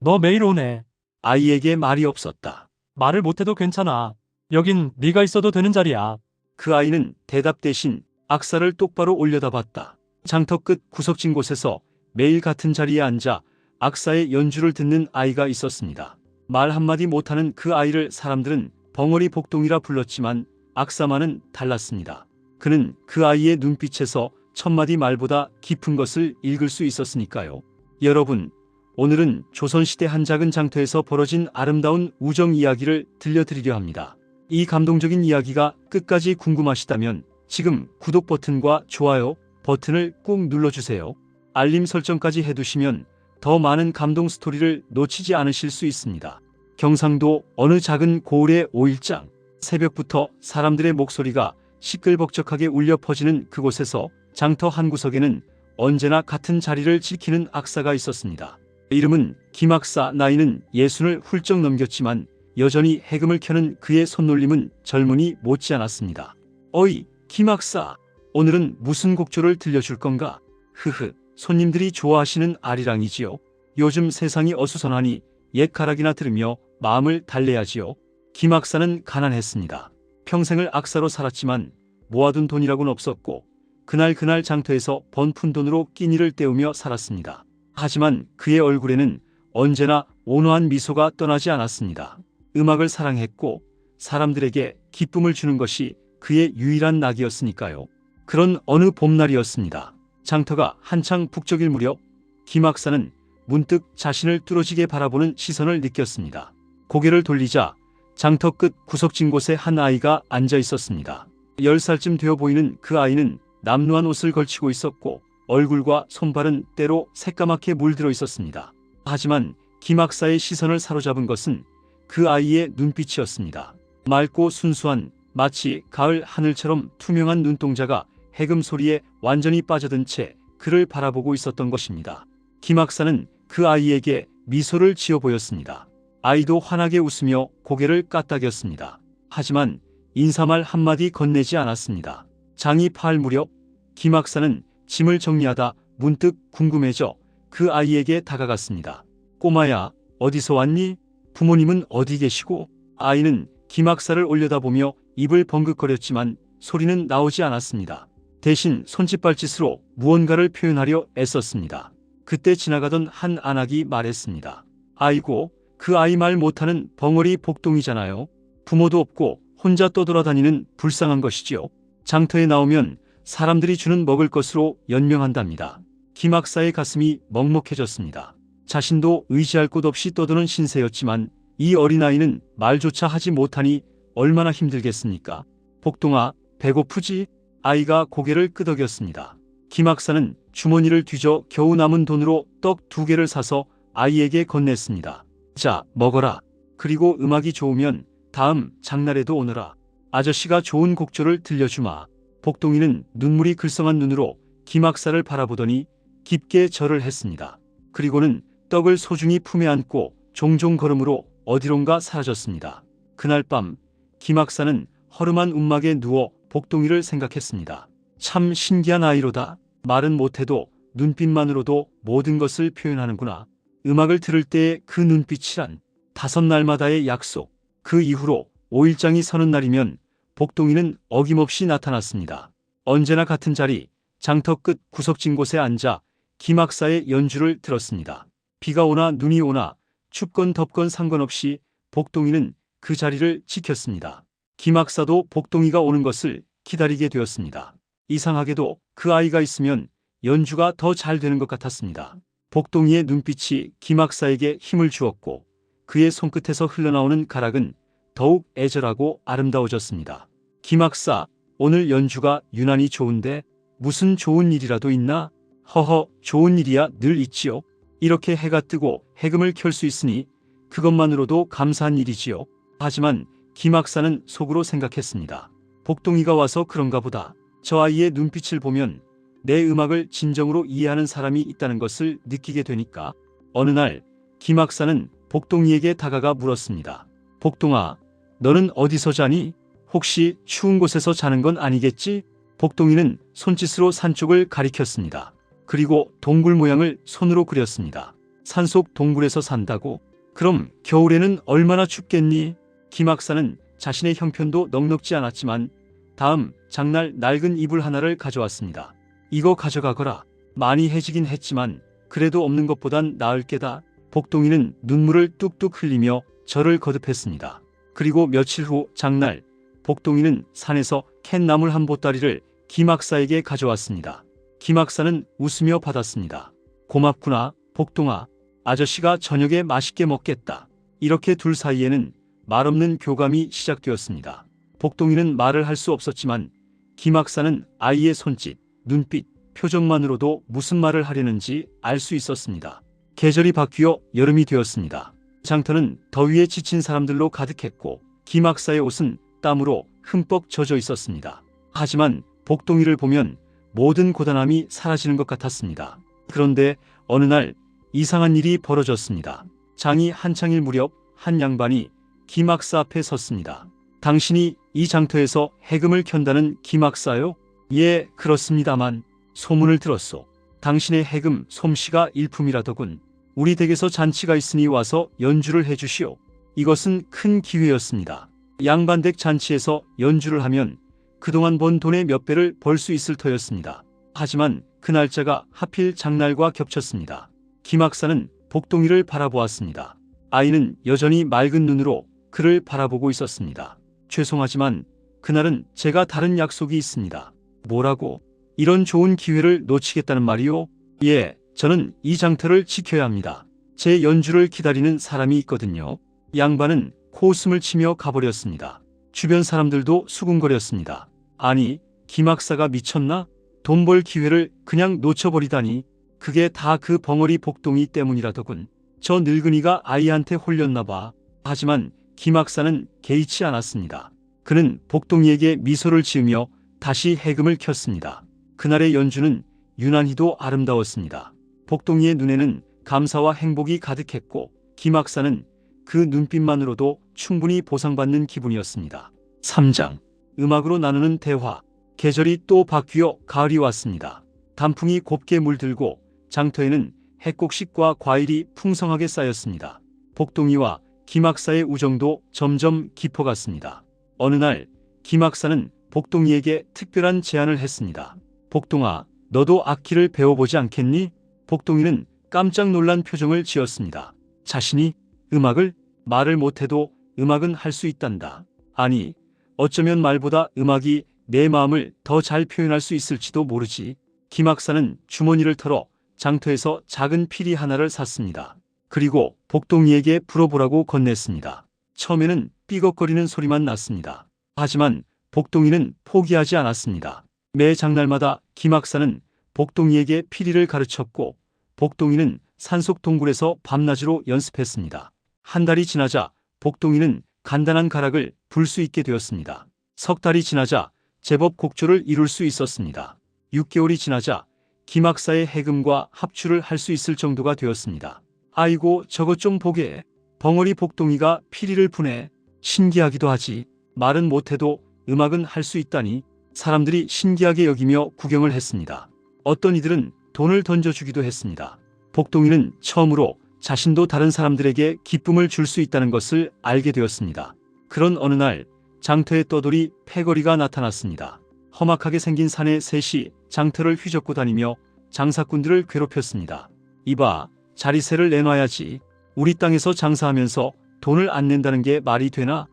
너 매일 오네. 아이에게 말이 없었다. 말을 못해도 괜찮아. 여긴 네가 있어도 되는 자리야. 그 아이는 대답 대신 악사를 똑바로 올려다봤다. 장터 끝 구석진 곳에서 매일 같은 자리에 앉아 악사의 연주를 듣는 아이가 있었습니다. 말 한마디 못하는 그 아이를 사람들은 벙어리 복동이라 불렀지만 악사만은 달랐습니다. 그는 그 아이의 눈빛에서 천마디 말보다 깊은 것을 읽을 수 있었으니까요. 여러분, 오늘은 조선시대 한 작은 장터에서 벌어진 아름다운 우정 이야기를 들려드리려 합니다. 이 감동적인 이야기가 끝까지 궁금하시다면 지금 구독 버튼과 좋아요 버튼을 꾹 눌러주세요. 알림 설정까지 해두시면 더 많은 감동 스토리를 놓치지 않으실 수 있습니다. 경상도 어느 작은 고을의 5일장, 새벽부터 사람들의 목소리가 시끌벅적하게 울려 퍼지는 그곳에서 장터 한 구석에는 언제나 같은 자리를 지키는 악사가 있었습니다. 이름은 김악사. 나이는 60을 훌쩍 넘겼지만 여전히 해금을 켜는 그의 손놀림은 젊은이 못지않았습니다. 어이, 김악사. 오늘은 무슨 곡조를 들려줄 건가? 흐흐, 손님들이 좋아하시는 아리랑이지요. 요즘 세상이 어수선하니 옛가락이나 들으며 마음을 달래야지요. 김악사는 가난했습니다. 평생을 악사로 살았지만 모아둔 돈이라고는 없었고 그날 장터에서 번 푼돈으로 끼니를 때우며 살았습니다. 하지만 그의 얼굴에는 언제나 온화한 미소가 떠나지 않았습니다. 음악을 사랑했고 사람들에게 기쁨을 주는 것이 그의 유일한 낙이었으니까요. 그런 어느 봄날이었습니다. 장터가 한창 북적일 무렵 김악사는 문득 자신을 뚫어지게 바라보는 시선을 느꼈습니다. 고개를 돌리자 장터 끝 구석진 곳에 한 아이가 앉아 있었습니다. 10살쯤 되어 보이는 그 아이는 남루한 옷을 걸치고 있었고 얼굴과 손발은 때로 새까맣게 물들어 있었습니다. 하지만 김악사의 시선을 사로잡은 것은 그 아이의 눈빛이었습니다. 맑고 순수한 마치 가을 하늘처럼 투명한 눈동자가 해금 소리에 완전히 빠져든 채 그를 바라보고 있었던 것입니다. 김악사는 그 아이에게 미소를 지어 보였습니다. 아이도 환하게 웃으며 고개를 까딱였습니다. 하지만 인사말 한마디 건네지 않았습니다. 장이 파할 무렵 김악사는 짐을 정리하다 문득 궁금해져 그 아이에게 다가갔습니다. 꼬마야, 어디서 왔니? 부모님은 어디 계시고? 아이는 김악사를 올려다보며 입을 벙긋거렸지만 소리는 나오지 않았습니다. 대신 손짓발짓으로 무언가를 표현하려 애썼습니다. 그때 지나가던 한 아낙이 말했습니다. 아이고, 그 아이 말 못하는 벙어리 복동이잖아요. 부모도 없고 혼자 떠돌아다니는 불쌍한 것이지요. 장터에 나오면 사람들이 주는 먹을 것으로 연명한답니다. 김악사의 가슴이 먹먹해졌습니다. 자신도 의지할 곳 없이 떠도는 신세였지만 이 어린아이는 말조차 하지 못하니 얼마나 힘들겠습니까? 복동아, 배고프지? 아이가 고개를 끄덕였습니다. 김악사는 주머니를 뒤져 겨우 남은 돈으로 떡 2개를 사서 아이에게 건넸습니다. 자, 먹어라. 그리고 음악이 좋으면 다음 장날에도 오너라. 아저씨가 좋은 곡조를 들려주마. 복동이는 눈물이 글썽한 눈으로 김악사를 바라보더니 깊게 절을 했습니다. 그리고는 떡을 소중히 품에 안고 종종 걸음으로 어디론가 사라졌습니다. 그날 밤 김악사는 허름한 움막에 누워 복동이를 생각했습니다. 참 신기한 아이로다. 말은 못해도 눈빛만으로도 모든 것을 표현하는구나. 음악을 들을 때의 그 눈빛이란 5날마다의 약속. 그 이후로 5일장이 서는 날이면 복동이는 어김없이 나타났습니다. 언제나 같은 자리, 장터 끝 구석진 곳에 앉아 김악사의 연주를 들었습니다. 비가 오나 눈이 오나 춥건 덥건 상관없이 복동이는 그 자리를 지켰습니다. 김악사도 복동이가 오는 것을 기다리게 되었습니다. 이상하게도 그 아이가 있으면 연주가 더 잘 되는 것 같았습니다. 복동이의 눈빛이 김악사에게 힘을 주었고 그의 손끝에서 흘러나오는 가락은 더욱 애절하고 아름다워졌습니다. 김악사, 오늘 연주가 유난히 좋은데 무슨 좋은 일이라도 있나? 허허, 좋은 일이야 늘 있지요. 이렇게 해가 뜨고 해금을 켤 수 있으니 그것만으로도 감사한 일이지요. 하지만 김악사는 속으로 생각했습니다. 복동이가 와서 그런가 보다. 저 아이의 눈빛을 보면 내 음악을 진정으로 이해하는 사람이 있다는 것을 느끼게 되니까. 어느 날 김악사는 복동이에게 다가가 물었습니다. 복동아, 너는 어디서 자니? 혹시 추운 곳에서 자는 건 아니겠지? 복동이는 손짓으로 산 쪽을 가리켰습니다. 그리고 동굴 모양을 손으로 그렸습니다. 산속 동굴에서 산다고? 그럼 겨울에는 얼마나 춥겠니? 김학사는 자신의 형편도 넉넉지 않았지만 다음 장날 낡은 이불 하나를 가져왔습니다. 이거 가져가거라. 많이 해지긴 했지만 그래도 없는 것보단 나을 게다. 복동이는 눈물을 뚝뚝 흘리며 절을 거듭했습니다. 그리고 며칠 후 장날, 복동이는 산에서 캔 나물 한 보따리를 김학사에게 가져왔습니다. 김학사는 웃으며 받았습니다. 고맙구나, 복동아. 아저씨가 저녁에 맛있게 먹겠다. 이렇게 둘 사이에는 말없는 교감이 시작되었습니다. 복동이는 말을 할 수 없었지만 김학사는 아이의 손짓, 눈빛, 표정만으로도 무슨 말을 하려는지 알 수 있었습니다. 계절이 바뀌어 여름이 되었습니다. 장터는 더위에 지친 사람들로 가득했고 김학사의 옷은 땀으로 흠뻑 젖어 있었습니다. 하지만 복동이를 보면 모든 고단함이 사라지는 것 같았습니다. 그런데 어느 날 이상한 일이 벌어졌습니다. 장이 한창일 무렵 한 양반이 김학사 앞에 섰습니다. 당신이 이 장터에서 해금을 켠다는 김학사요? 예, 그렇습니다만 소문을 들었소. 당신의 해금 솜씨가 일품이라더군. 우리 댁에서 잔치가 있으니 와서 연주를 해주시오. 이것은 큰 기회였습니다. 양반댁 잔치에서 연주를 하면 그동안 번 돈의 몇 배를 벌 수 있을 터였습니다. 하지만 그 날짜가 하필 장날과 겹쳤습니다. 김학사는 복동이를 바라보았습니다. 아이는 여전히 맑은 눈으로 그를 바라보고 있었습니다. 죄송하지만 그날은 제가 다른 약속이 있습니다. 뭐라고? 이런 좋은 기회를 놓치겠다는 말이요? 예, 저는 이 장터를 지켜야 합니다. 제 연주를 기다리는 사람이 있거든요. 양반은 코웃음을 치며 가버렸습니다. 주변 사람들도 수군거렸습니다. 아니, 김학사가 미쳤나? 돈 벌 기회를 그냥 놓쳐버리다니. 그게 다 그 벙어리 복동이 때문이라더군. 저 늙은이가 아이한테 홀렸나 봐. 하지만 김학사는 개의치 않았습니다. 그는 복동이에게 미소를 지으며 다시 해금을 켰습니다. 그날의 연주는 유난히도 아름다웠습니다. 복동이의 눈에는 감사와 행복이 가득했고 김학사는 그 눈빛만으로도 충분히 보상받는 기분이었습니다. 3장. 음악으로 나누는 대화. 계절이 또 바뀌어 가을이 왔습니다. 단풍이 곱게 물들고 장터에는 해곡식과 과일이 풍성하게 쌓였습니다. 복동이와 김학사의 우정도 점점 깊어갔습니다. 어느 날 김학사는 복동이에게 특별한 제안을 했습니다. 복동아, 너도 악기를 배워보지 않겠니? 복동이는 깜짝 놀란 표정을 지었습니다. 자신이 음악을? 말을 못해도 음악은 할 수 있단다. 아니, 어쩌면 말보다 음악이 내 마음을 더 잘 표현할 수 있을지도 모르지. 김학사는 주머니를 털어 장터에서 작은 피리 하나를 샀습니다. 그리고 복동이에게 불어보라고 건넸습니다. 처음에는 삐걱거리는 소리만 났습니다. 하지만 복동이는 포기하지 않았습니다. 매 장날마다 김학사는 복동이에게 피리를 가르쳤고 복동이는 산속 동굴에서 밤낮으로 연습했습니다. 한 달이 지나자 복동이는 간단한 가락을 불 수 있게 되었습니다. 석 달이 지나자 제법 곡조를 이룰 수 있었습니다. 6개월이 지나자 김학사의 해금과 합주를 할 수 있을 정도가 되었습니다. 아이고, 저것 좀 보게. 벙어리 복동이가 피리를 부네. 신기하기도 하지. 말은 못해도 음악은 할 수 있다니. 사람들이 신기하게 여기며 구경을 했습니다. 어떤 이들은 돈을 던져주기도 했습니다. 복동이는 처음으로 자신도 다른 사람들에게 기쁨을 줄 수 있다는 것을 알게 되었습니다. 그런 어느 날 장터의 떠돌이 패거리가 나타났습니다. 험악하게 생긴 산의 셋이 장터를 휘젓고 다니며 장사꾼들을 괴롭혔습니다. 이봐, 자리세를 내놔야지. 우리 땅에서 장사하면서 돈을 안 낸다는 게 말이 되나?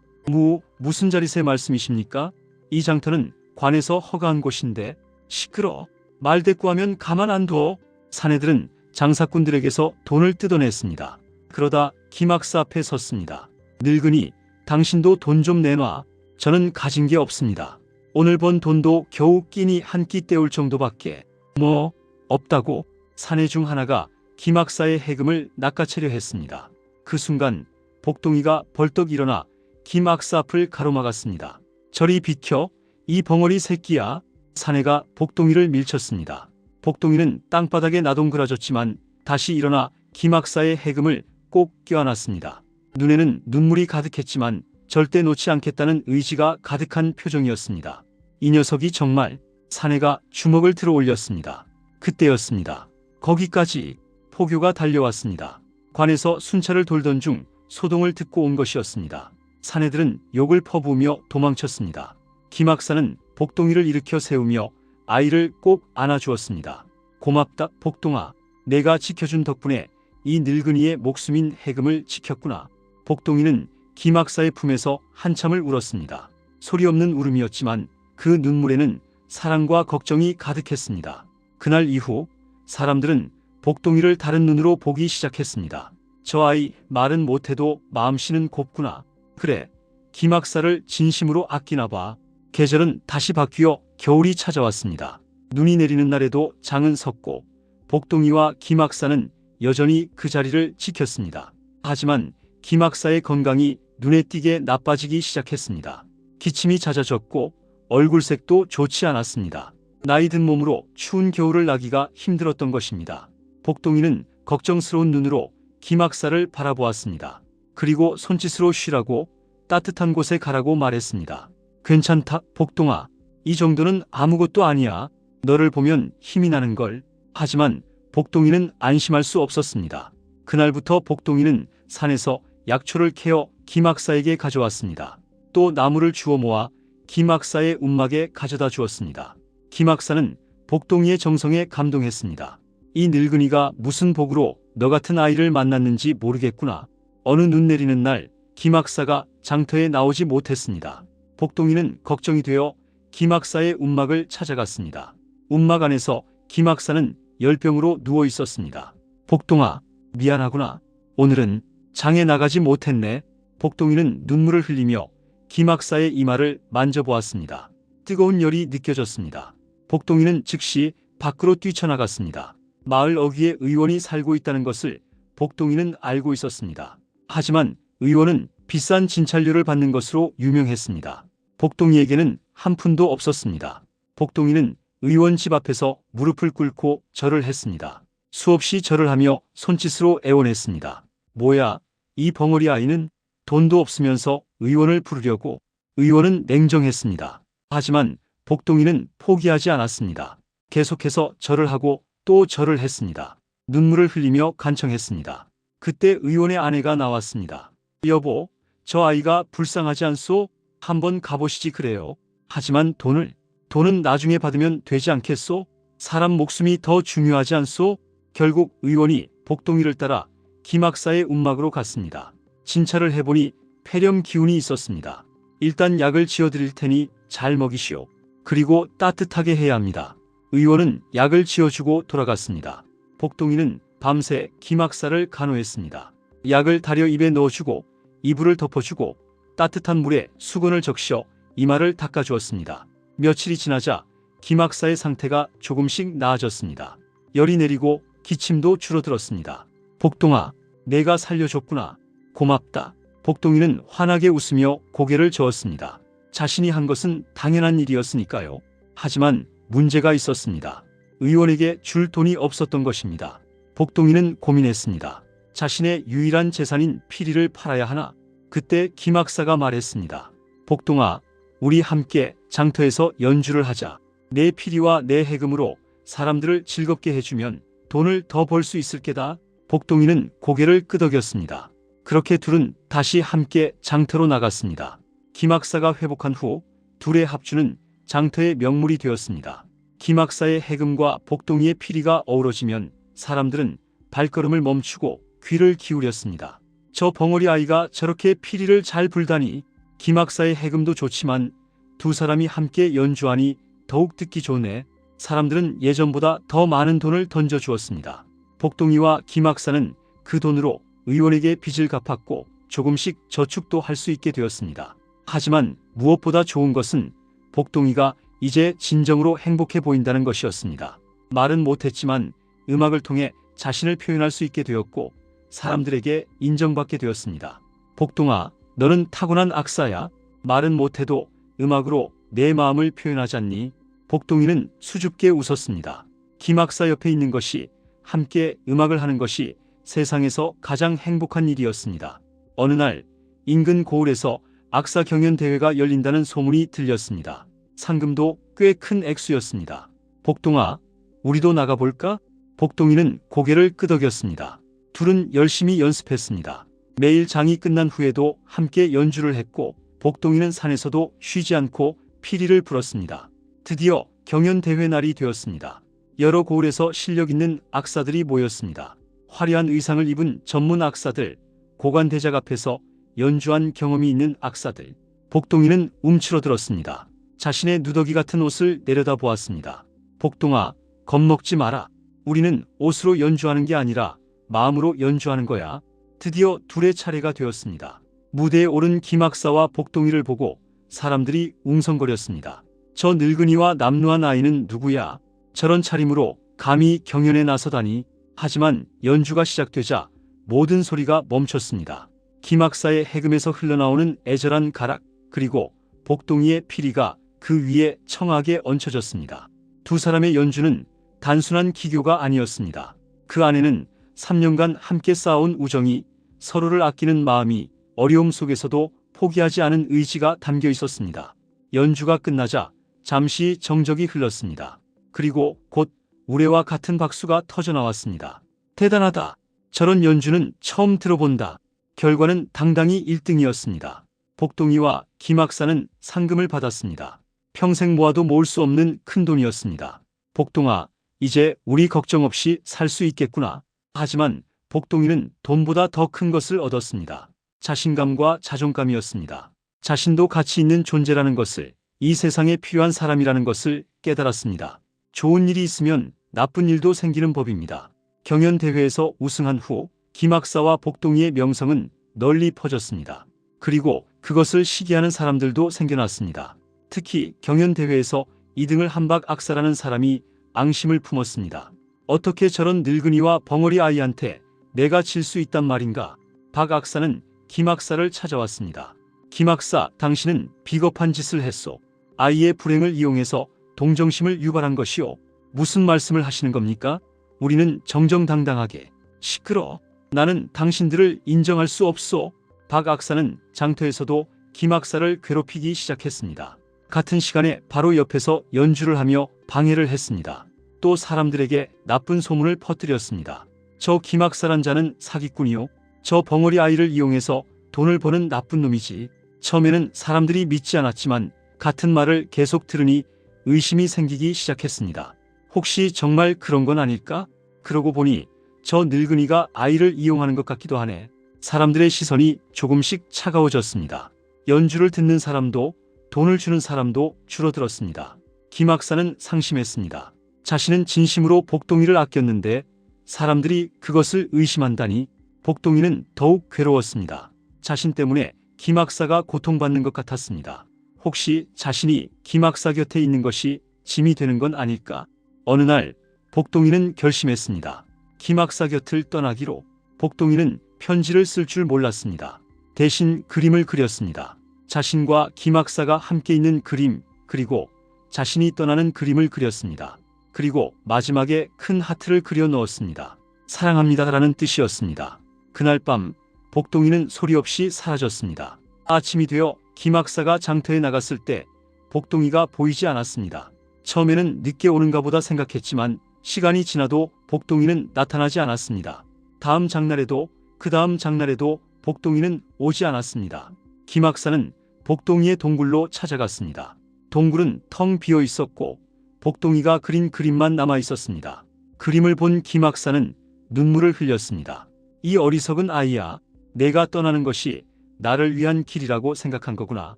무슨 자리세 말씀이십니까? 이 장터는 관에서 허가한 곳인데. 시끄러. 말대꾸하면 가만 안 둬. 사내들은 장사꾼들에게서 돈을 뜯어냈습니다. 그러다 김학사 앞에 섰습니다. 늙은이, 당신도 돈 좀 내놔. 저는 가진 게 없습니다. 오늘 번 돈도 겨우 끼니 한 끼 때울 정도밖에. 뭐? 없다고? 사내 중 하나가 김학사의 해금을 낚아채려 했습니다. 그 순간 복동이가 벌떡 일어나 김학사 앞을 가로막았습니다. 저리 비켜, 이 벙어리 새끼야. 사내가 복동이를 밀쳤습니다. 복동이는 땅바닥에 나동그라졌지만 다시 일어나 김학사의 해금을 꼭 껴안았습니다. 눈에는 눈물이 가득했지만 절대 놓지 않겠다는 의지가 가득한 표정이었습니다. 이 녀석이 정말. 사내가 주먹을 들어 올렸습니다. 그때였습니다. 거기까지. 포교가 달려왔습니다. 관에서 순찰을 돌던 중 소동을 듣고 온 것이었습니다. 사내들은 욕을 퍼부으며 도망쳤습니다. 김학사는 복동이를 일으켜 세우며 아이를 꼭 안아주었습니다. 고맙다, 복동아. 내가 지켜준 덕분에 이 늙은이의 목숨인 해금을 지켰구나. 복동이는 김학사의 품에서 한참을 울었습니다. 소리 없는 울음이었지만 그 눈물에는 사랑과 걱정이 가득했습니다. 그날 이후 사람들은 복동이를 다른 눈으로 보기 시작했습니다. 저 아이 말은 못해도 마음씨는 곱구나. 그래, 김학사를 진심으로 아끼나 봐. 계절은 다시 바뀌어 겨울이 찾아왔습니다. 눈이 내리는 날에도 장은 섰고 복동이와 김학사는 여전히 그 자리를 지켰습니다. 하지만 김학사의 건강이 눈에 띄게 나빠지기 시작했습니다. 기침이 잦아졌고 얼굴색도 좋지 않았습니다. 나이 든 몸으로 추운 겨울을 나기가 힘들었던 것입니다. 복동이는 걱정스러운 눈으로 김학사를 바라보았습니다. 그리고 손짓으로 쉬라고 따뜻한 곳에 가라고 말했습니다. 괜찮다, 복동아. 이 정도는 아무것도 아니야. 너를 보면 힘이 나는걸. 하지만 복동이는 안심할 수 없었습니다. 그날부터 복동이는 산에서 약초를 캐어 김학사에게 가져왔습니다. 또 나무를 주워 모아 김학사의 움막에 가져다 주었습니다. 김학사는 복동이의 정성에 감동했습니다. 이 늙은이가 무슨 복으로 너 같은 아이를 만났는지 모르겠구나. 어느 눈 내리는 날 김학사가 장터에 나오지 못했습니다. 복동이는 걱정이 되어 김학사의 움막을 찾아갔습니다. 움막 안에서 김학사는 열병으로 누워 있었습니다. 복동아, 미안하구나. 오늘은 장에 나가지 못했네. 복동이는 눈물을 흘리며 김학사의 이마를 만져보았습니다. 뜨거운 열이 느껴졌습니다. 복동이는 즉시 밖으로 뛰쳐나갔습니다. 마을 어귀에 의원이 살고 있다는 것을 복동이는 알고 있었습니다. 하지만 의원은 비싼 진찰료를 받는 것으로 유명했습니다. 복동이에게는 한 푼도 없었습니다. 복동이는 의원 집 앞에서 무릎을 꿇고 절을 했습니다. 수없이 절을 하며 손짓으로 애원했습니다. 뭐야, 이 벙어리 아이는 돈도 없으면서 의원을 부르려고. 의원은 냉정했습니다. 하지만 복동이는 포기하지 않았습니다. 계속해서 절을 하고 또 절을 했습니다. 눈물을 흘리며 간청했습니다. 그때 의원의 아내가 나왔습니다. 여보, 저 아이가 불쌍하지 않소? 한번 가보시지 그래요. 하지만 돈은 나중에 받으면 되지 않겠소? 사람 목숨이 더 중요하지 않소? 결국 의원이 복동이를 따라 김학사의 움막으로 갔습니다. 진찰을 해보니 폐렴 기운이 있었습니다. 일단 약을 지어드릴 테니 잘 먹이시오. 그리고 따뜻하게 해야 합니다. 의원은 약을 지어주고 돌아갔습니다. 복동이는 밤새 김학사를 간호했습니다. 약을 다려 입에 넣어주고 이불을 덮어주고 따뜻한 물에 수건을 적셔 이마를 닦아주었습니다. 며칠이 지나자 김학사의 상태가 조금씩 나아졌습니다. 열이 내리고 기침도 줄어들었습니다. 복동아, 내가 살려줬구나. 고맙다. 복동이는 환하게 웃으며 고개를 저었습니다. 자신이 한 것은 당연한 일이었으니까요. 하지만 문제가 있었습니다. 의원에게 줄 돈이 없었던 것입니다. 복동이는 고민했습니다. 자신의 유일한 재산인 피리를 팔아야 하나? 그때 김학사가 말했습니다. 복동아, 우리 함께 장터에서 연주를 하자. 내 피리와 내 해금으로 사람들을 즐겁게 해주면 돈을 더 벌 수 있을 게다. 복동이는 고개를 끄덕였습니다. 그렇게 둘은 다시 함께 장터로 나갔습니다. 김학사가 회복한 후 둘의 합주는 장터의 명물이 되었습니다. 김학사의 해금과 복동이의 피리가 어우러지면 사람들은 발걸음을 멈추고 귀를 기울였습니다. 저 벙어리 아이가 저렇게 피리를 잘 불다니. 김학사의 해금도 좋지만 두 사람이 함께 연주하니 더욱 듣기 좋네. 사람들은 예전보다 더 많은 돈을 던져주었습니다. 복동이와 김학사는 그 돈으로 의원에게 빚을 갚았고 조금씩 저축도 할 수 있게 되었습니다. 하지만 무엇보다 좋은 것은 복동이가 이제 진정으로 행복해 보인다는 것이었습니다. 말은 못했지만 음악을 통해 자신을 표현할 수 있게 되었고 사람들에게 인정받게 되었습니다. 복동아, 너는 타고난 악사야. 말은 못해도 음악으로 내 마음을 표현하잖니. 복동이는 수줍게 웃었습니다. 김학사 옆에 있는 것이, 함께 음악을 하는 것이 세상에서 가장 행복한 일이었습니다. 어느 날 인근 고을에서 악사 경연 대회가 열린다는 소문이 들렸습니다. 상금도 꽤 큰 액수였습니다. 복동아, 우리도 나가볼까? 복동이는 고개를 끄덕였습니다. 둘은 열심히 연습했습니다. 매일 장이 끝난 후에도 함께 연주를 했고 복동이는 산에서도 쉬지 않고 피리를 불었습니다. 드디어 경연대회 날이 되었습니다. 여러 고을에서 실력 있는 악사들이 모였습니다. 화려한 의상을 입은 전문 악사들, 고관대작 앞에서 연주한 경험이 있는 악사들. 복동이는 움츠러들었습니다. 자신의 누더기 같은 옷을 내려다보았습니다. 복동아, 겁먹지 마라. 우리는 옷으로 연주하는 게 아니라 마음으로 연주하는 거야. 드디어 둘의 차례가 되었습니다. 무대에 오른 김학사와 복동이를 보고 사람들이 웅성거렸습니다. 저 늙은이와 남루한 아이는 누구야? 저런 차림으로 감히 경연에 나서다니. 하지만 연주가 시작되자 모든 소리가 멈췄습니다. 김학사의 해금에서 흘러나오는 애절한 가락, 그리고 복동이의 피리가 그 위에 청하게 얹혀졌습니다. 두 사람의 연주는 단순한 기교가 아니었습니다. 그 안에는 3년간 함께 쌓아온 우정이, 서로를 아끼는 마음이, 어려움 속에서도 포기하지 않은 의지가 담겨 있었습니다. 연주가 끝나자 잠시 정적이 흘렀습니다. 그리고 곧 우레와 같은 박수가 터져나왔습니다. 대단하다. 저런 연주는 처음 들어본다. 결과는 당당히 1등이었습니다. 복동이와 김학사는 상금을 받았습니다. 평생 모아도 모을 수 없는 큰 돈이었습니다. 복동아, 이제 우리 걱정 없이 살 수 있겠구나. 하지만 복동이는 돈보다 더 큰 것을 얻었습니다. 자신감과 자존감이었습니다. 자신도 가치 있는 존재라는 것을, 이 세상에 필요한 사람이라는 것을 깨달았습니다. 좋은 일이 있으면 나쁜 일도 생기는 법입니다. 경연대회에서 우승한 후 김학사와 복동이의 명성은 널리 퍼졌습니다. 그리고 그것을 시기하는 사람들도 생겨났습니다. 특히 경연대회에서 2등을 한 박 악사라는 사람이 앙심을 품었습니다. 어떻게 저런 늙은이와 벙어리 아이한테 내가 질 수 있단 말인가? 박 악사는 김학사를 찾아왔습니다. 김학사, 당신은 비겁한 짓을 했소. 아이의 불행을 이용해서 동정심을 유발한 것이오. 무슨 말씀을 하시는 겁니까? 우리는 정정당당하게. 시끄러. 나는 당신들을 인정할 수 없소. 박 악사는 장터에서도 김학사를 괴롭히기 시작했습니다. 같은 시간에 바로 옆에서 연주를 하며 방해를 했습니다. 또 사람들에게 나쁜 소문을 퍼뜨렸습니다. 저 김학사란 자는 사기꾼이요. 저 벙어리 아이를 이용해서 돈을 버는 나쁜 놈이지. 처음에는 사람들이 믿지 않았지만 같은 말을 계속 들으니 의심이 생기기 시작했습니다. 혹시 정말 그런 건 아닐까? 그러고 보니 저 늙은이가 아이를 이용하는 것 같기도 하네. 사람들의 시선이 조금씩 차가워졌습니다. 연주를 듣는 사람도 돈을 주는 사람도 줄어들었습니다. 김학사는 상심했습니다. 자신은 진심으로 복동이를 아꼈는데 사람들이 그것을 의심한다니. 복동이는 더욱 괴로웠습니다. 자신 때문에 김학사가 고통받는 것 같았습니다. 혹시 자신이 김학사 곁에 있는 것이 짐이 되는 건 아닐까? 어느 날 복동이는 결심했습니다. 김학사 곁을 떠나기로. 복동이는 편지를 쓸 줄 몰랐습니다. 대신 그림을 그렸습니다. 자신과 김학사가 함께 있는 그림, 그리고 자신이 떠나는 그림을 그렸습니다. 그리고 마지막에 큰 하트를 그려 넣었습니다. 사랑합니다라는 뜻이었습니다. 그날 밤 복동이는 소리 없이 사라졌습니다. 아침이 되어 김학사가 장터에 나갔을 때 복동이가 보이지 않았습니다. 처음에는 늦게 오는가 보다 생각했지만 시간이 지나도 복동이는 나타나지 않았습니다. 다음 장날에도 그 다음 장날에도 복동이는 오지 않았습니다. 김학사는 복동이의 동굴로 찾아갔습니다. 동굴은 텅 비어 있었고 복동이가 그린 그림만 남아 있었습니다. 그림을 본 김학사는 눈물을 흘렸습니다. 이 어리석은 아이야. 내가 떠나는 것이 나를 위한 길이라고 생각한 거구나.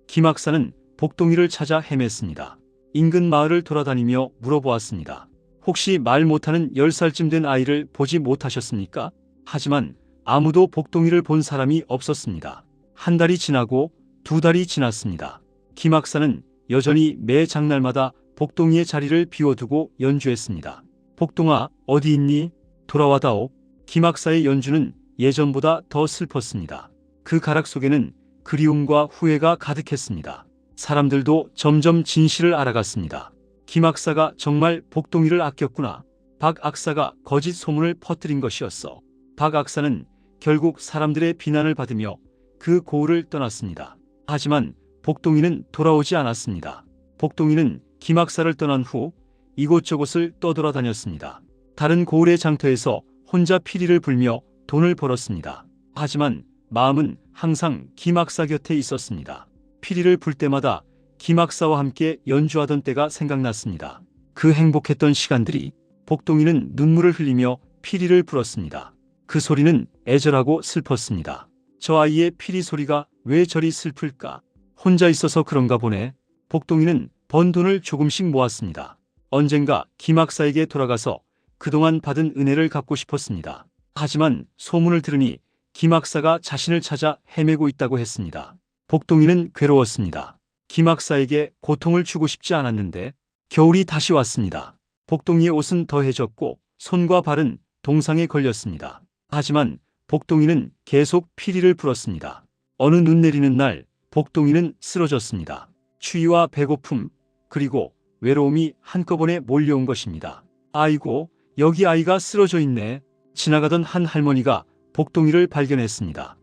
김학사는 복동이를 찾아 헤맸습니다. 인근 마을을 돌아다니며 물어보았습니다. 혹시 말 못하는 10살쯤 된 아이를 보지 못하셨습니까? 하지만 아무도 복동이를 본 사람이 없었습니다. 한 달이 지나고 두 달이 지났습니다. 김학사는 여전히 매 장날마다 복동이의 자리를 비워두고 연주했습니다. 복동아, 어디 있니? 돌아와다오. 김학사의 연주는 예전보다 더 슬펐습니다. 그 가락 속에는 그리움과 후회가 가득했습니다. 사람들도 점점 진실을 알아갔습니다. 김학사가 정말 복동이를 아꼈구나. 박 악사가 거짓 소문을 퍼뜨린 것이었어. 박 악사는 결국 사람들의 비난을 받으며 그 고을을 떠났습니다. 하지만 복동이는 돌아오지 않았습니다. 복동이는 김학사를 떠난 후 이곳저곳을 떠돌아다녔습니다. 다른 고을의 장터에서 혼자 피리를 불며 돈을 벌었습니다. 하지만 마음은 항상 김학사 곁에 있었습니다. 피리를 불 때마다 김학사와 함께 연주하던 때가 생각났습니다. 그 행복했던 시간들이. 복동이는 눈물을 흘리며 피리를 불었습니다. 그 소리는 애절하고 슬펐습니다. 저 아이의 피리 소리가 왜 저리 슬플까? 혼자 있어서 그런가 보네. 복동이는 번 돈을 조금씩 모았습니다. 언젠가 김학사에게 돌아가서 그동안 받은 은혜를 갚고 싶었습니다. 하지만 소문을 들으니 김학사가 자신을 찾아 헤매고 있다고 했습니다. 복동이는 괴로웠습니다. 김학사에게 고통을 주고 싶지 않았는데 겨울이 다시 왔습니다. 복동이의 옷은 더해졌고 손과 발은 동상에 걸렸습니다. 하지만 복동이는 계속 피리를 불었습니다. 어느 눈 내리는 날 복동이는 쓰러졌습니다. 추위와 배고픔 그리고 외로움이 한꺼번에 몰려온 것입니다. 아이고, 여기 아이가 쓰러져 있네. 지나가던 한 할머니가 복동이를 발견했습니다.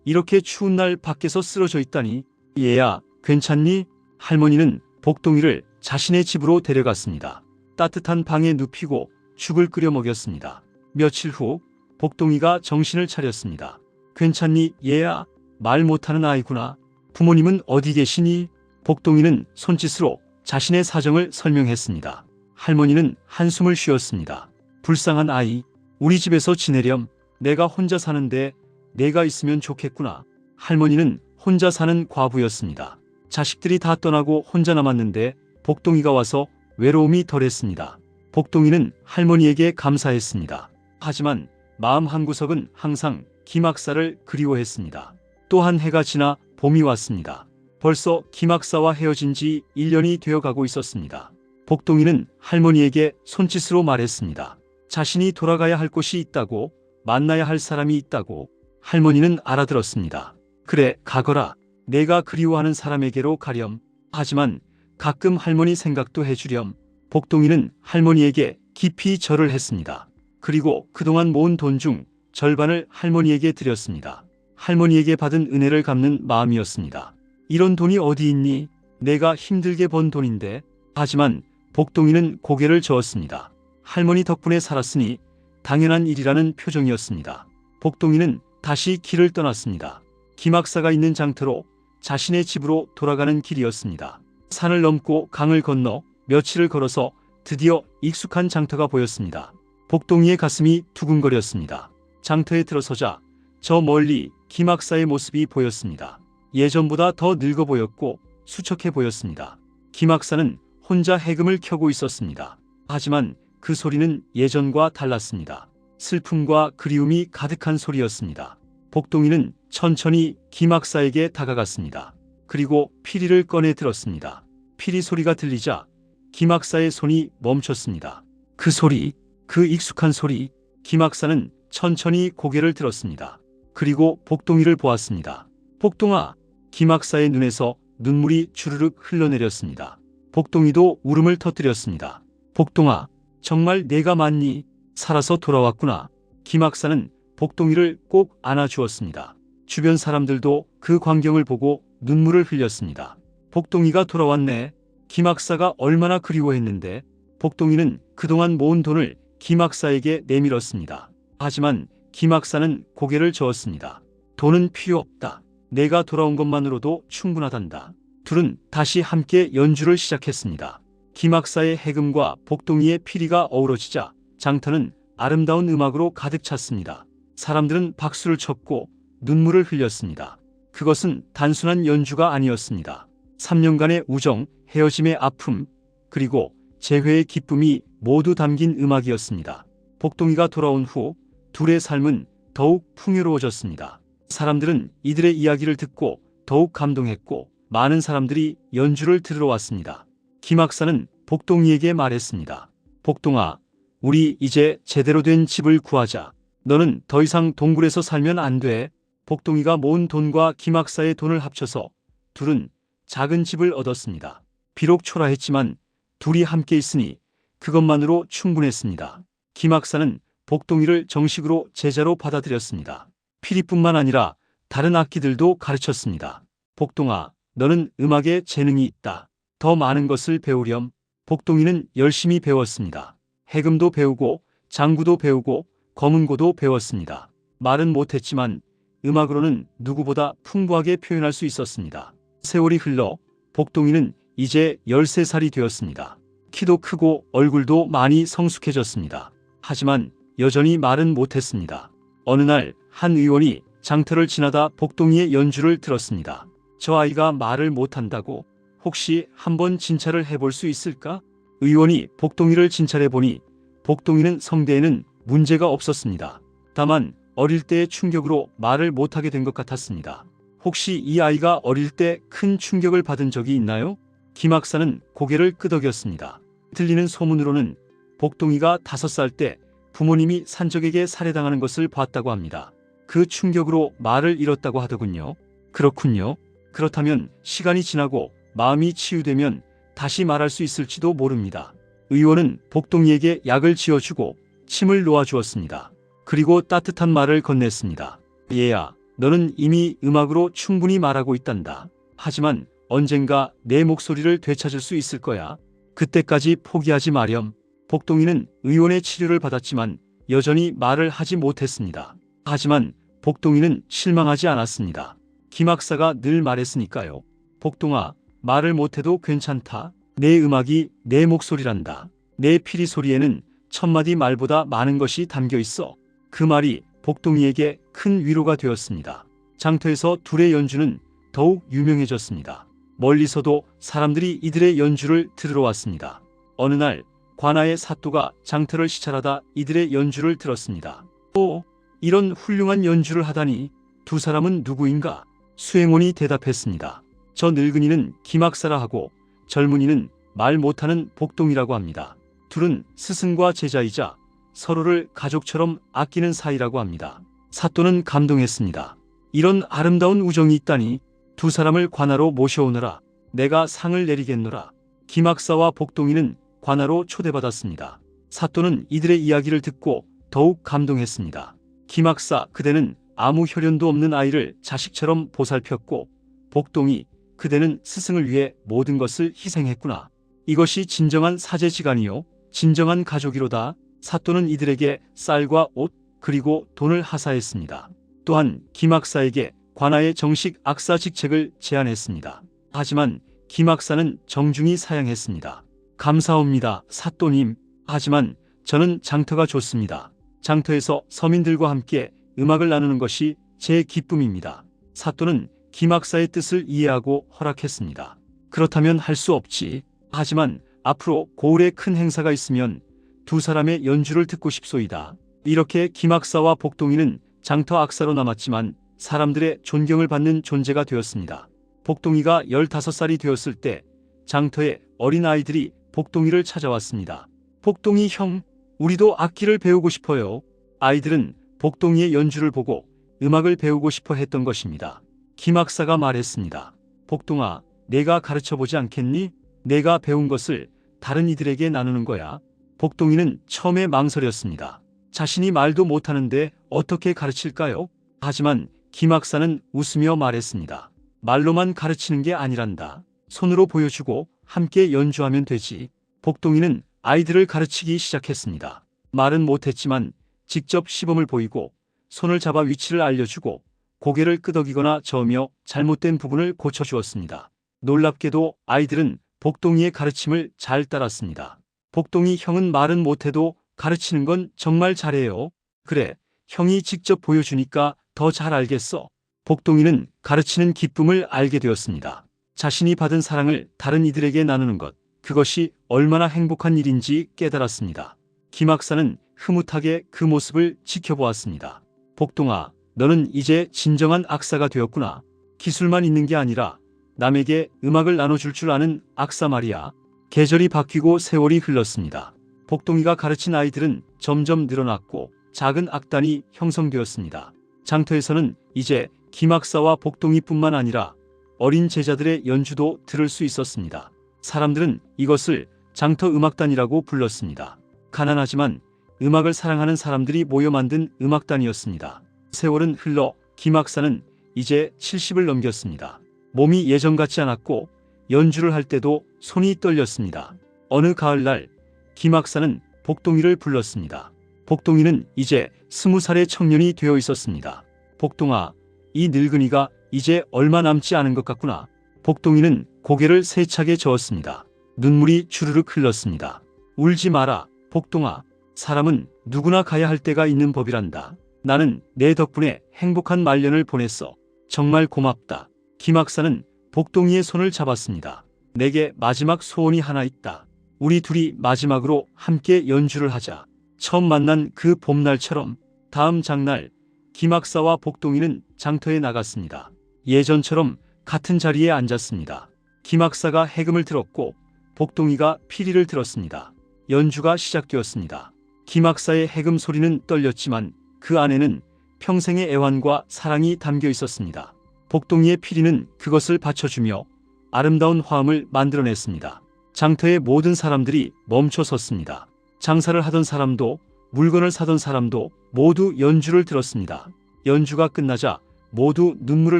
이렇게 추운 날 밖에서 쓰러져 있다니. 얘야, 괜찮니? 할머니는 복동이를 자신의 집으로 데려갔습니다. 따뜻한 방에 눕히고 죽을 끓여 먹였습니다. 며칠 후 복동이가 정신을 차렸습니다. 괜찮니, 얘야? 말 못하는 아이구나. 부모님은 어디 계시니? 복동이는 손짓으로 자신의 사정을 설명했습니다. 할머니는 한숨을 쉬었습니다. 불쌍한 아이, 우리 집에서 지내렴. 내가 혼자 사는데 내가 있으면 좋겠구나. 할머니는 혼자 사는 과부였습니다. 자식들이 다 떠나고 혼자 남았는데 복동이가 와서 외로움이 덜했습니다. 복동이는 할머니에게 감사했습니다. 하지만 마음 한구석은 항상 김학사를 그리워했습니다. 또 한 해가 지나 봄이 왔습니다. 벌써 김학사와 헤어진 지 1년이 되어가고 있었습니다. 복동이는 할머니에게 손짓으로 말했습니다. 자신이 돌아가야 할 곳이 있다고, 만나야 할 사람이 있다고. 할머니는 알아들었습니다. 그래, 가거라. 내가 그리워하는 사람에게로 가렴. 하지만 가끔 할머니 생각도 해주렴. 복동이는 할머니에게 깊이 절을 했습니다. 그리고 그동안 모은 돈 중 절반을 할머니에게 드렸습니다. 할머니에게 받은 은혜를 갚는 마음이었습니다. 이런 돈이 어디 있니? 내가 힘들게 번 돈인데. 하지만 복동이는 고개를 저었습니다. 할머니 덕분에 살았으니 당연한 일이라는 표정이었습니다. 복동이는 다시 길을 떠났습니다. 김학사가 있는 장터로 자신의 집으로 돌아가는 길이었습니다. 산을 넘고 강을 건너 며칠을 걸어서 드디어 익숙한 장터가 보였습니다. 복동이의 가슴이 두근거렸습니다. 장터에 들어서자 저 멀리 김학사의 모습이 보였습니다. 예전보다 더 늙어 보였고 수척해 보였습니다. 김학사는 혼자 해금을 켜고 있었습니다. 하지만 그 소리는 예전과 달랐습니다. 슬픔과 그리움이 가득한 소리였습니다. 복동이는 천천히 김학사에게 다가갔습니다. 그리고 피리를 꺼내 들었습니다. 피리 소리가 들리자 김학사의 손이 멈췄습니다. 그 소리, 그 익숙한 소리. 김학사는 천천히 고개를 들었습니다. 그리고 복동이를 보았습니다. 복동아! 김학사의 눈에서 눈물이 주르륵 흘러내렸습니다. 복동이도 울음을 터뜨렸습니다. 복동아, 정말 내가 맞니? 살아서 돌아왔구나. 김학사는 복동이를 꼭 안아주었습니다. 주변 사람들도 그 광경을 보고 눈물을 흘렸습니다. 복동이가 돌아왔네. 김학사가 얼마나 그리워했는데. 복동이는 그동안 모은 돈을 김학사에게 내밀었습니다. 하지만 김학사는 고개를 저었습니다. 돈은 필요 없다. 내가 돌아온 것만으로도 충분하단다. 둘은 다시 함께 연주를 시작했습니다. 김학사의 해금과 복동이의 피리가 어우러지자 장터는 아름다운 음악으로 가득 찼습니다. 사람들은 박수를 쳤고 눈물을 흘렸습니다. 그것은 단순한 연주가 아니었습니다. 3년간의 우정, 헤어짐의 아픔, 그리고 재회의 기쁨이 모두 담긴 음악이었습니다. 복동이가 돌아온 후 둘의 삶은 더욱 풍요로워졌습니다. 사람들은 이들의 이야기를 듣고 더욱 감동했고 많은 사람들이 연주를 들으러 왔습니다. 김학사는 복동이에게 말했습니다. 복동아, 우리 이제 제대로 된 집을 구하자. 너는 더 이상 동굴에서 살면 안 돼. 복동이가 모은 돈과 김학사의 돈을 합쳐서 둘은 작은 집을 얻었습니다. 비록 초라했지만 둘이 함께 있으니 그것만으로 충분했습니다. 김학사는 복동이를 정식으로 제자로 받아들였습니다. 피리뿐만 아니라 다른 악기들도 가르쳤습니다. 복동아, 너는 음악에 재능이 있다. 더 많은 것을 배우렴. 복동이는 열심히 배웠습니다. 해금도 배우고 장구도 배우고 검은고도 배웠습니다. 말은 못했지만 음악으로는 누구보다 풍부하게 표현할 수 있었습니다. 세월이 흘러 복동이는 이제 13살이 되었습니다. 키도 크고 얼굴도 많이 성숙해졌습니다. 하지만 여전히 말은 못했습니다. 어느 날 한 의원이 장터를 지나다 복동이의 연주를 들었습니다. 저 아이가 말을 못한다고 혹시 한번 진찰을 해볼 수 있을까? 의원이 복동이를 진찰해보니 복동이는 성대에는 문제가 없었습니다. 다만 어릴 때의 충격으로 말을 못하게 된 것 같았습니다. 혹시 이 아이가 어릴 때 큰 충격을 받은 적이 있나요? 김 학사는 고개를 끄덕였습니다. 들리는 소문으로는 복동이가 5살 때 부모님이 산적에게 살해당하는 것을 봤다고 합니다. 그 충격으로 말을 잃었다고 하더군요. 그렇군요. 그렇다면 시간이 지나고 마음이 치유되면 다시 말할 수 있을지도 모릅니다. 의원은 복동이에게 약을 지어주고 침을 놓아주었습니다. 그리고 따뜻한 말을 건넸습니다. 얘야, 너는 이미 음악으로 충분히 말하고 있단다. 하지만 언젠가 내 목소리를 되찾을 수 있을 거야. 그때까지 포기하지 마렴. 복동이는 의원의 치료를 받았지만 여전히 말을 하지 못했습니다. 하지만 복동이는 실망하지 않았습니다. 김 학사가 늘 말했으니까요. 복동아, 말을 못해도 괜찮다. 내 음악이 내 목소리란다. 내 피리 소리에는 1000마디 말보다 많은 것이 담겨 있어. 그 말이 복동이에게 큰 위로가 되었습니다. 장터에서 둘의 연주는 더욱 유명해졌습니다. 멀리서도 사람들이 이들의 연주를 들으러 왔습니다. 어느 날 관아의 사또가 장터를 시찰하다 이들의 연주를 들었습니다. 오, 이런 훌륭한 연주를 하다니. 두 사람은 누구인가? 수행원이 대답했습니다. 저 늙은이는 김학사라 하고 젊은이는 말 못하는 복동이라고 합니다. 둘은 스승과 제자이자 서로를 가족처럼 아끼는 사이라고 합니다. 사또는 감동했습니다. 이런 아름다운 우정이 있다니. 두 사람을 관아로 모셔오너라. 내가 상을 내리겠노라. 김학사와 복동이는 관아로 초대받았습니다. 사또는 이들의 이야기를 듣고 더욱 감동했습니다. 김학사, 그대는 아무 혈연도 없는 아이를 자식처럼 보살폈고, 복동이, 그대는 스승을 위해 모든 것을 희생했구나. 이것이 진정한 사제지간이요, 진정한 가족이로다. 사또는 이들에게 쌀과 옷 그리고 돈을 하사했습니다. 또한 김학사에게 관아의 정식 악사 직책을 제안했습니다. 하지만 김학사는 정중히 사양했습니다. 감사합니다, 사또님. 하지만 저는 장터가 좋습니다. 장터에서 서민들과 함께 음악을 나누는 것이 제 기쁨입니다. 사또는 김학사의 뜻을 이해하고 허락했습니다. 그렇다면 할 수 없지. 하지만 앞으로 고을에 큰 행사가 있으면 두 사람의 연주를 듣고 싶소이다. 이렇게 김학사와 복동이는 장터 악사로 남았지만 사람들의 존경을 받는 존재가 되었습니다. 복동이가 15살이 되었을 때 장터에 어린 아이들이 복동이를 찾아왔습니다. 복동이 형, 우리도 악기를 배우고 싶어요. 아이들은 복동이의 연주를 보고 음악을 배우고 싶어 했던 것입니다. 김학사가 말했습니다. 복동아, 내가 가르쳐보지 않겠니? 내가 배운 것을 다른 이들에게 나누는 거야. 복동이는 처음에 망설였습니다. 자신이 말도 못하는데 어떻게 가르칠까요? 하지만 김학사는 웃으며 말했습니다. 말로만 가르치는 게 아니란다. 손으로 보여주고 함께 연주하면 되지. 복동이는 아이들을 가르치기 시작했습니다. 말은 못했지만 직접 시범을 보이고 손을 잡아 위치를 알려주고 고개를 끄덕이거나 저으며 잘못된 부분을 고쳐주었습니다. 놀랍게도 아이들은 복동이의 가르침을 잘 따랐습니다. 복동이 형은 말은 못해도 가르치는 건 정말 잘해요. 그래, 형이 직접 보여주니까 더 잘 알겠어. 복동이는 가르치는 기쁨을 알게 되었습니다. 자신이 받은 사랑을 다른 이들에게 나누는 것, 그것이 얼마나 행복한 일인지 깨달았습니다. 김학사는 흐뭇하게 그 모습을 지켜보았습니다. 복동아, 너는 이제 진정한 악사가 되었구나. 기술만 있는 게 아니라 남에게 음악을 나눠줄 줄 아는 악사 말이야. 계절이 바뀌고 세월이 흘렀습니다. 복동이가 가르친 아이들은 점점 늘어났고 작은 악단이 형성되었습니다. 장터에서는 이제 김학사와 복동이뿐만 아니라 어린 제자들의 연주도 들을 수 있었습니다. 사람들은 이것을 장터 음악단이라고 불렀습니다. 가난하지만 음악을 사랑하는 사람들이 모여 만든 음악단이었습니다. 세월은 흘러 김학사는 이제 70을 넘겼습니다. 몸이 예전 같지 않았고 연주를 할 때도 손이 떨렸습니다. 어느 가을날 김학사는 복동이를 불렀습니다. 복동이는 이제 20살의 청년이 되어 있었습니다. 복동아, 이 늙은이가 이제 얼마 남지 않은 것 같구나. 복동이는 고개를 세차게 저었습니다. 눈물이 주르륵 흘렀습니다. 울지 마라, 복동아. 사람은 누구나 가야 할 때가 있는 법이란다. 나는 내 덕분에 행복한 말년을 보냈어. 정말 고맙다. 김학사는 복동이의 손을 잡았습니다. 내게 마지막 소원이 하나 있다. 우리 둘이 마지막으로 함께 연주를 하자. 처음 만난 그 봄날처럼. 다음 장날 김학사와 복동이는 장터에 나갔습니다. 예전처럼 같은 자리에 앉았습니다. 김학사가 해금을 들었고 복동이가 피리를 들었습니다. 연주가 시작되었습니다. 김학사의 해금 소리는 떨렸지만 그 안에는 평생의 애환과 사랑이 담겨 있었습니다. 복동이의 피리는 그것을 받쳐주며 아름다운 화음을 만들어냈습니다. 장터의 모든 사람들이 멈춰 섰습니다. 장사를 하던 사람도 물건을 사던 사람도 모두 연주를 들었습니다. 연주가 끝나자 모두 눈물을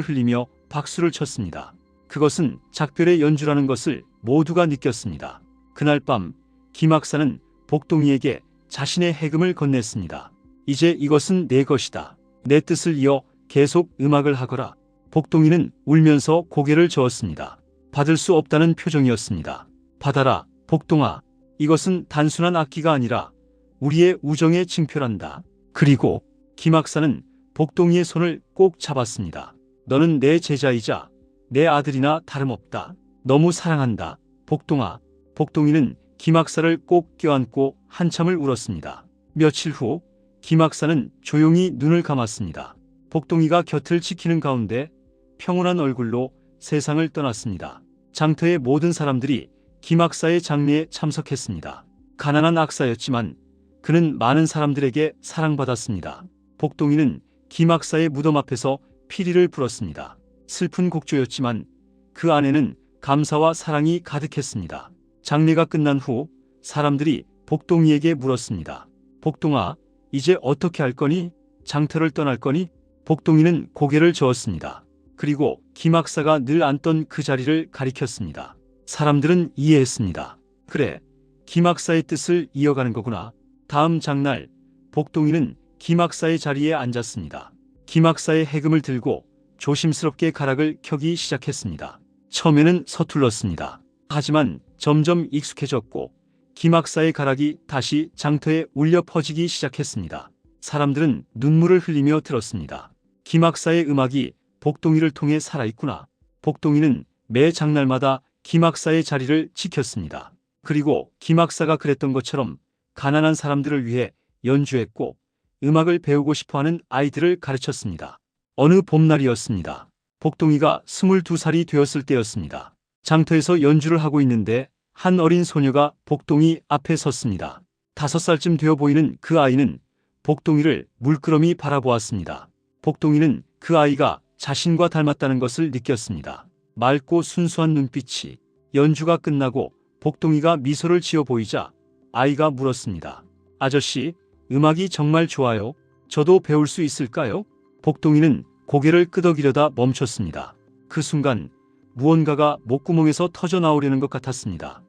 흘리며 박수를 쳤습니다. 그것은 작별의 연주라는 것을 모두가 느꼈습니다. 그날 밤 김학사는 복동이에게 자신의 해금을 건넸습니다. 이제 이것은 내 것이다. 내 뜻을 이어 계속 음악을 하거라. 복동이는 울면서 고개를 저었습니다. 받을 수 없다는 표정이었습니다. 받아라, 복동아. 이것은 단순한 악기가 아니라 우리의 우정의 징표란다. 그리고 김학사는 복동이의 손을 꼭 잡았습니다. 너는 내 제자이자 내 아들이나 다름없다. 너무 사랑한다, 복동아. 복동이는 김학사를 꼭 껴안고 한참을 울었습니다. 며칠 후 김학사는 조용히 눈을 감았습니다. 복동이가 곁을 지키는 가운데 평온한 얼굴로 세상을 떠났습니다. 장터의 모든 사람들이 김학사의 장례에 참석했습니다. 가난한 악사였지만 그는 많은 사람들에게 사랑받았습니다. 복동이는 김학사의 무덤 앞에서 피리를 불었습니다. 슬픈 곡조였지만 그 안에는 감사와 사랑이 가득했습니다. 장례가 끝난 후 사람들이 복동이에게 물었습니다. 복동아, 이제 어떻게 할 거니? 장터를 떠날 거니? 복동이는 고개를 저었습니다. 그리고 김학사가 늘 앉던 그 자리를 가리켰습니다. 사람들은 이해했습니다. 그래, 김학사의 뜻을 이어가는 거구나. 다음 장날 복동이는 김학사의 자리에 앉았습니다. 김학사의 해금을 들고 조심스럽게 가락을 켜기 시작했습니다. 처음에는 서툴렀습니다. 하지만 점점 익숙해졌고 김학사의 가락이 다시 장터에 울려 퍼지기 시작했습니다. 사람들은 눈물을 흘리며 들었습니다. 김학사의 음악이 복동이를 통해 살아있구나. 복동이는 매 장날마다 김학사의 자리를 지켰습니다. 그리고 김학사가 그랬던 것처럼 가난한 사람들을 위해 연주했고 음악을 배우고 싶어하는 아이들을 가르쳤습니다. 어느 봄날이었습니다. 복동이가 22살이 되었을 때였습니다. 장터에서 연주를 하고 있는데 한 어린 소녀가 복동이 앞에 섰습니다. 5살쯤 되어 보이는 그 아이는 복동이를 물끄러미 바라보았습니다. 복동이는 그 아이가 자신과 닮았다는 것을 느꼈습니다. 맑고 순수한 눈빛이. 연주가 끝나고 복동이가 미소를 지어 보이자 아이가 물었습니다. 아저씨, 음악이 정말 좋아요. 저도 배울 수 있을까요? 복동이는 고개를 끄덕이려다 멈췄습니다. 그 순간 무언가가 목구멍에서 터져 나오려는 것 같았습니다.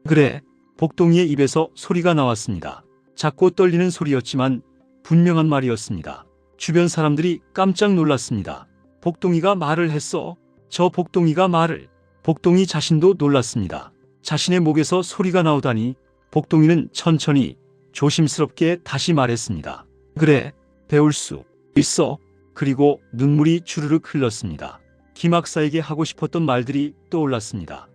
그래. 복동이의 입에서 소리가 나왔습니다. 작고 떨리는 소리였지만 분명한 말이었습니다. 주변 사람들이 깜짝 놀랐습니다. 복동이가 말을 했어. 저 복동이가 말을. 복동이 자신도 놀랐습니다. 자신의 목에서 소리가 나오다니. 복동이는 천천히 조심스럽게 다시 말했습니다. 그래, 배울 수 있어. 그리고 눈물이 주르륵 흘렀습니다. 김학사에게 하고 싶었던 말들이 떠올랐습니다.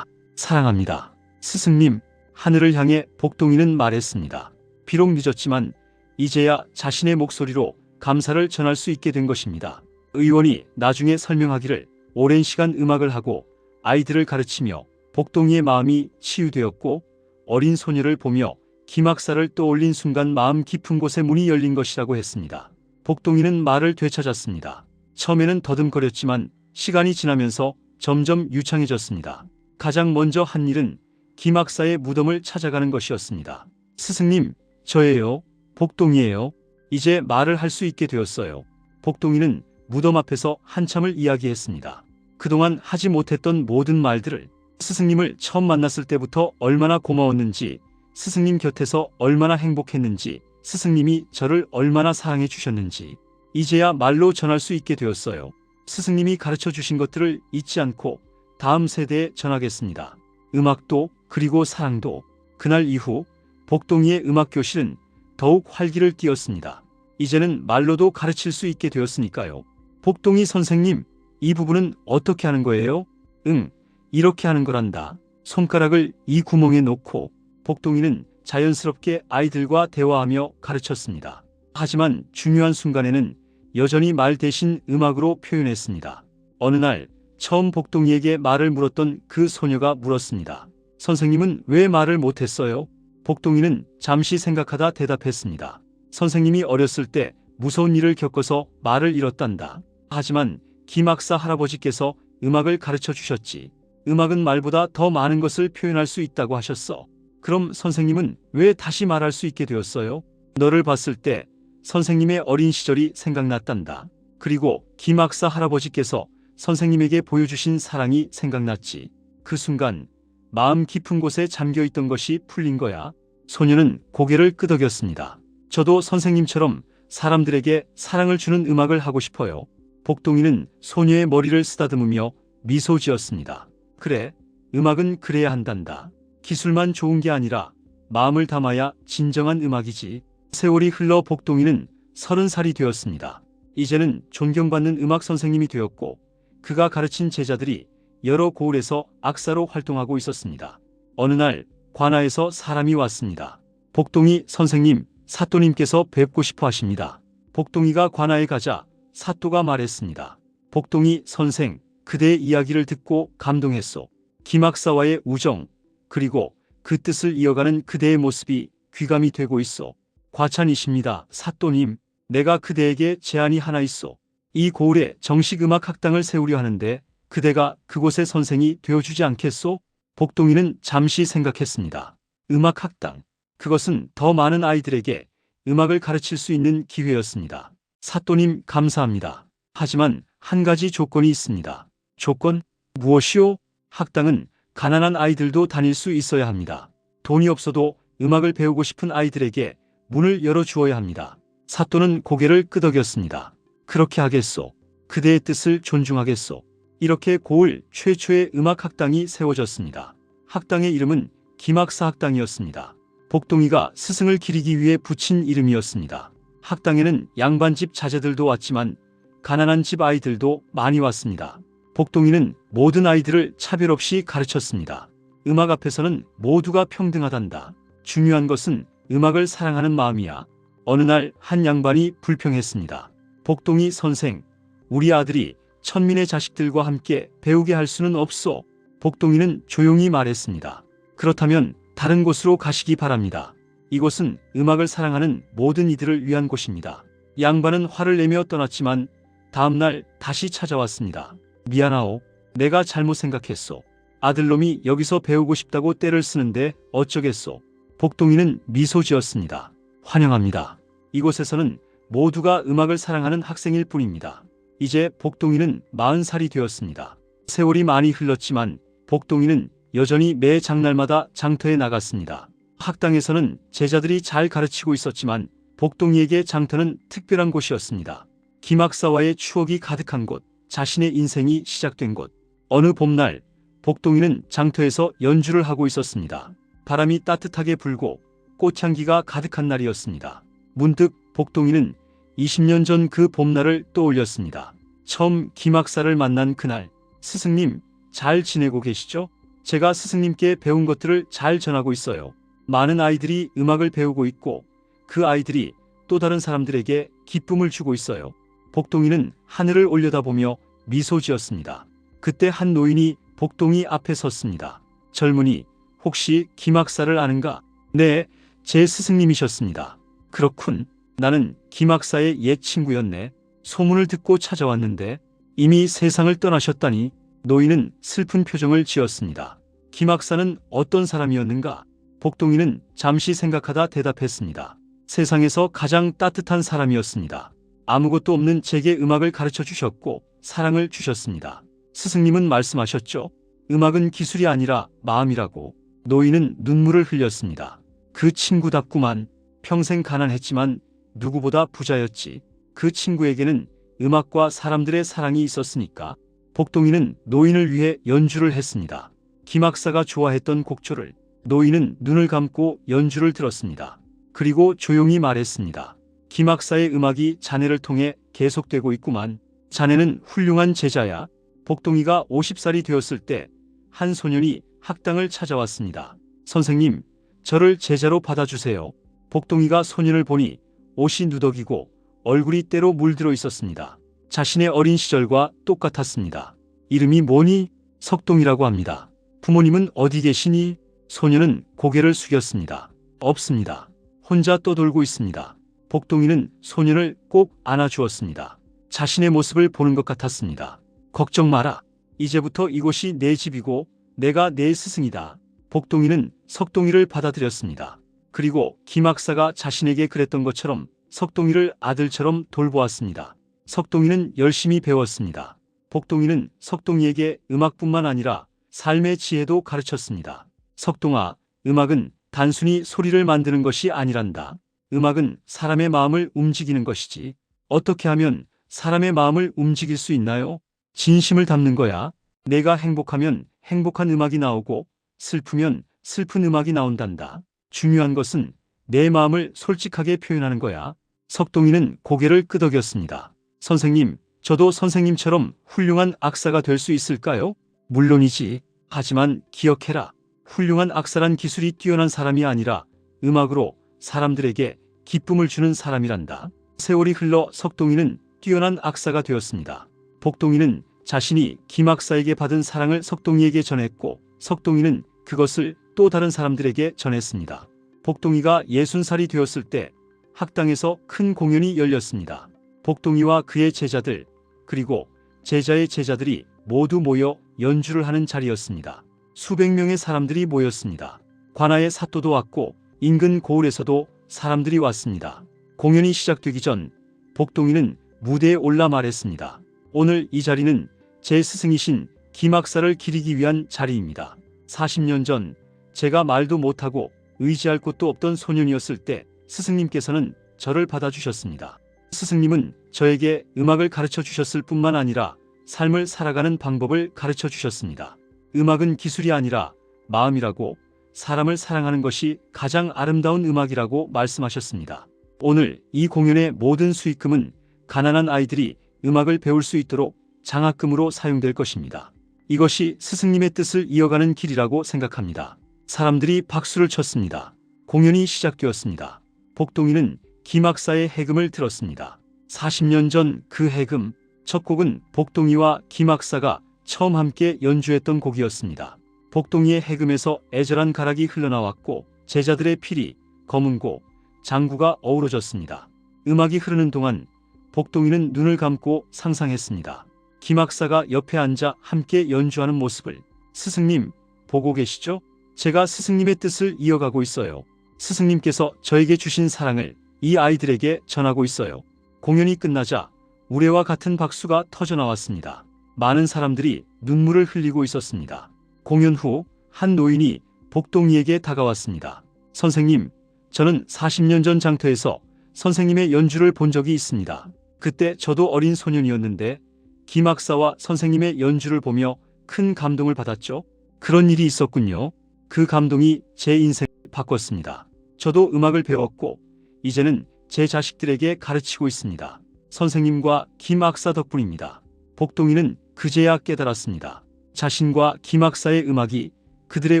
사랑합니다. 스승님. 하늘을 향해 복동이는 말했습니다. 비록 늦었지만 이제야 자신의 목소리로 감사를 전할 수 있게 된 것입니다. 의원이 나중에 설명하기를 오랜 시간 음악을 하고 아이들을 가르치며 복동이의 마음이 치유되었고 어린 소녀를 보며 김학사를 떠올린 순간 마음 깊은 곳에 문이 열린 것이라고 했습니다. 복동이는 말을 되찾았습니다. 처음에는 더듬거렸지만 시간이 지나면서 점점 유창해졌습니다. 가장 먼저 한 일은 김학사의 무덤을 찾아가는 것이었습니다. 스승님, 저예요. 복동이에요. 이제 말을 할 수 있게 되었어요. 복동이는 무덤 앞에서 한참을 이야기했습니다. 그동안 하지 못했던 모든 말들을, 스승님을 처음 만났을 때부터 얼마나 고마웠는지, 스승님 곁에서 얼마나 행복했는지, 스승님이 저를 얼마나 사랑해 주셨는지 이제야 말로 전할 수 있게 되었어요. 스승님이 가르쳐 주신 것들을 잊지 않고 다음 세대에 전하겠습니다. 음악도 그리고 사랑도. 그날 이후 복동이의 음악교실은 더욱 활기를 띠었습니다. 이제는 말로도 가르칠 수 있게 되었으니까요. 복동이 선생님, 이 부분은 어떻게 하는 거예요? 응, 이렇게 하는 거란다. 손가락을 이 구멍에 놓고 복동이는 자연스럽게 아이들과 대화하며 가르쳤습니다. 하지만 중요한 순간에는 여전히 말 대신 음악으로 표현했습니다. 어느 날 처음 복동이에게 말을 물었던 그 소녀가 물었습니다. 선생님은 왜 말을 못했어요? 복동이는 잠시 생각하다 대답했습니다. 선생님이 어렸을 때 무서운 일을 겪어서 말을 잃었단다. 하지만 김학사 할아버지께서 음악을 가르쳐 주셨지. 음악은 말보다 더 많은 것을 표현할 수 있다고 하셨어. 그럼 선생님은 왜 다시 말할 수 있게 되었어요? 너를 봤을 때 선생님의 어린 시절이 생각났단다. 그리고 김학사 할아버지께서 선생님에게 보여주신 사랑이 생각났지. 그 순간 마음 깊은 곳에 잠겨있던 것이 풀린 거야. 소녀는 고개를 끄덕였습니다. 저도 선생님처럼 사람들에게 사랑을 주는 음악을 하고 싶어요. 복동이는 소녀의 머리를 쓰다듬으며 미소 지었습니다. 그래, 음악은 그래야 한단다. 기술만 좋은 게 아니라 마음을 담아야 진정한 음악이지. 세월이 흘러 복동이는 30살이 되었습니다. 이제는 존경받는 음악 선생님이 되었고 그가 가르친 제자들이 여러 고을에서 악사로 활동하고 있었습니다. 어느 날 관아에서 사람이 왔습니다. 복동이 선생님, 사또님께서 뵙고 싶어 하십니다. 복동이가 관아에 가자 사또가 말했습니다. 복동이 선생, 그대의 이야기를 듣고 감동했소. 김학사와의 우정, 그리고 그 뜻을 이어가는 그대의 모습이 귀감이 되고 있소. 과찬이십니다, 사또님. 내가 그대에게 제안이 하나 있소. 이 고을에 정식 음악 학당을 세우려 하는데 그대가 그곳의 선생이 되어주지 않겠소? 복동이는 잠시 생각했습니다. 음악 학당. 그것은 더 많은 아이들에게 음악을 가르칠 수 있는 기회였습니다. 사또님 감사합니다. 하지만 한 가지 조건이 있습니다. 조건? 무엇이요? 학당은 가난한 아이들도 다닐 수 있어야 합니다. 돈이 없어도 음악을 배우고 싶은 아이들에게 문을 열어주어야 합니다. 사또는 고개를 끄덕였습니다. 그렇게 하겠소. 그대의 뜻을 존중하겠소. 이렇게 고을 최초의 음악학당이 세워졌습니다. 학당의 이름은 김학사 학당이었습니다. 복동이가 스승을 기리기 위해 붙인 이름이었습니다. 학당에는 양반집 자제들도 왔지만 가난한 집 아이들도 많이 왔습니다. 복동이는 모든 아이들을 차별 없이 가르쳤습니다. 음악 앞에서는 모두가 평등하단다. 중요한 것은 음악을 사랑하는 마음이야. 어느 날 한 양반이 불평했습니다. 복동이 선생, 우리 아들이 천민의 자식들과 함께 배우게 할 수는 없소. 복동이는 조용히 말했습니다. 그렇다면 다른 곳으로 가시기 바랍니다. 이곳은 음악을 사랑하는 모든 이들을 위한 곳입니다. 양반은 화를 내며 떠났지만 다음날 다시 찾아왔습니다. 미안하오. 내가 잘못 생각했소. 아들놈이 여기서 배우고 싶다고 떼를 쓰는데 어쩌겠소. 복동이는 미소 지었습니다. 환영합니다. 이곳에서는 모두가 음악을 사랑하는 학생일 뿐입니다. 이제 복동이는 40살이 되었습니다. 세월이 많이 흘렀지만 복동이는 여전히 매 장날마다 장터에 나갔습니다. 학당에서는 제자들이 잘 가르치고 있었지만 복동이에게 장터는 특별한 곳이었습니다. 김학사와의 추억이 가득한 곳, 자신의 인생이 시작된 곳. 어느 봄날 복동이는 장터에서 연주를 하고 있었습니다. 바람이 따뜻하게 불고 꽃향기가 가득한 날이었습니다. 문득 복동이는 20년 전 그 봄날을 떠올렸습니다. 처음 김학사를 만난 그날, 스승님, 잘 지내고 계시죠? 제가 스승님께 배운 것들을 잘 전하고 있어요. 많은 아이들이 음악을 배우고 있고 그 아이들이 또 다른 사람들에게 기쁨을 주고 있어요. 복동이는 하늘을 올려다보며 미소 지었습니다. 그때 한 노인이 복동이 앞에 섰습니다. 젊은이, 혹시 김학사를 아는가? 네, 제 스승님이셨습니다. 그렇군. 나는 김학사의 옛 친구였네. 소문을 듣고 찾아왔는데 이미 세상을 떠나셨다니. 노인은 슬픈 표정을 지었습니다. 김학사는 어떤 사람이었는가? 복동이는 잠시 생각하다 대답했습니다. 세상에서 가장 따뜻한 사람이었습니다. 아무것도 없는 제게 음악을 가르쳐 주셨고 사랑을 주셨습니다. 스승님은 말씀하셨죠. 음악은 기술이 아니라 마음이라고. 노인은 눈물을 흘렸습니다. 그 친구답구만. 평생 가난했지만 누구보다 부자였지. 그 친구에게는 음악과 사람들의 사랑이 있었으니까. 복동이는 노인을 위해 연주를 했습니다. 김학사가 좋아했던 곡조를 노인은 눈을 감고 연주를 들었습니다. 그리고 조용히 말했습니다. 김학사의 음악이 자네를 통해 계속되고 있구만. 자네는 훌륭한 제자야. 복동이가 50살이 되었을 때 한 소년이 학당을 찾아왔습니다. 선생님, 저를 제자로 받아주세요. 복동이가 소년을 보니 옷이 누더기고 얼굴이 때로 물들어 있었습니다. 자신의 어린 시절과 똑같았습니다. 이름이 뭐니? 석동이라고 합니다. 부모님은 어디 계시니? 소년은 고개를 숙였습니다. 없습니다. 혼자 떠돌고 있습니다. 복동이는 소년을 꼭 안아주었습니다. 자신의 모습을 보는 것 같았습니다. 걱정 마라. 이제부터 이곳이 내 집이고 내가 내 스승이다. 복동이는 석동이를 받아들였습니다. 그리고 김학사가 자신에게 그랬던 것처럼 석동이를 아들처럼 돌보았습니다. 석동이는 열심히 배웠습니다. 복동이는 석동이에게 음악뿐만 아니라 삶의 지혜도 가르쳤습니다. 석동아, 음악은 단순히 소리를 만드는 것이 아니란다. 음악은 사람의 마음을 움직이는 것이지. 어떻게 하면 사람의 마음을 움직일 수 있나요? 진심을 담는 거야. 내가 행복하면 행복한 음악이 나오고 슬프면 슬픈 음악이 나온단다. 중요한 것은 내 마음을 솔직하게 표현하는 거야. 석동이는 고개를 끄덕였습니다. 선생님, 저도 선생님처럼 훌륭한 악사가 될 수 있을까요? 물론이지. 하지만 기억해라. 훌륭한 악사란 기술이 뛰어난 사람이 아니라 음악으로 사람들에게 기쁨을 주는 사람이란다. 세월이 흘러 석동이는 뛰어난 악사가 되었습니다. 복동이는 자신이 김학사에게 받은 사랑을 석동이에게 전했고 석동이는 그것을 또 다른 사람들에게 전했습니다. 복동이가 60살이 되었을 때 학당에서 큰 공연이 열렸습니다. 복동이와 그의 제자들 그리고 제자의 제자들이 모두 모여 연주를 하는 자리였습니다. 수백 명의 사람들이 모였습니다. 관아의 사또도 왔고 인근 고을에서도 사람들이 왔습니다. 공연이 시작되기 전 복동이는 무대에 올라 말했습니다. 오늘 이 자리는 제 스승이신 김학사를 기리기 위한 자리입니다. 40년 전 제가 말도 못하고 의지할 곳도 없던 소년이었을 때 스승님께서는 저를 받아주셨습니다. 스승님은 저에게 음악을 가르쳐 주셨을 뿐만 아니라 삶을 살아가는 방법을 가르쳐 주셨습니다. 음악은 기술이 아니라 마음이라고, 사람을 사랑하는 것이 가장 아름다운 음악이라고 말씀하셨습니다. 오늘 이 공연의 모든 수익금은 가난한 아이들이 음악을 배울 수 있도록 장학금으로 사용될 것입니다. 이것이 스승님의 뜻을 이어가는 길이라고 생각합니다. 사람들이 박수를 쳤습니다. 공연이 시작되었습니다. 복동이는 김학사의 해금을 들었습니다. 40년 전 그 해금, 첫 곡은 복동이와 김학사가 처음 함께 연주했던 곡이었습니다. 복동이의 해금에서 애절한 가락이 흘러나왔고 제자들의 필이, 검은고, 장구가 어우러졌습니다. 음악이 흐르는 동안 복동이는 눈을 감고 상상했습니다. 김학사가 옆에 앉아 함께 연주하는 모습을. 스승님, 보고 계시죠? 제가 스승님의 뜻을 이어가고 있어요. 스승님께서 저에게 주신 사랑을 이 아이들에게 전하고 있어요. 공연이 끝나자 우레와 같은 박수가 터져나왔습니다. 많은 사람들이 눈물을 흘리고 있었습니다. 공연 후 한 노인이 복동이에게 다가왔습니다. 선생님, 저는 40년 전 장터에서 선생님의 연주를 본 적이 있습니다. 그때 저도 어린 소년이었는데 김학사와 선생님의 연주를 보며 큰 감동을 받았죠. 그런 일이 있었군요. 그 감동이 제 인생을 바꿨습니다. 저도 음악을 배웠고 이제는 제 자식들에게 가르치고 있습니다. 선생님과 김학사 덕분입니다. 복동이는 그제야 깨달았습니다. 자신과 김학사의 음악이, 그들의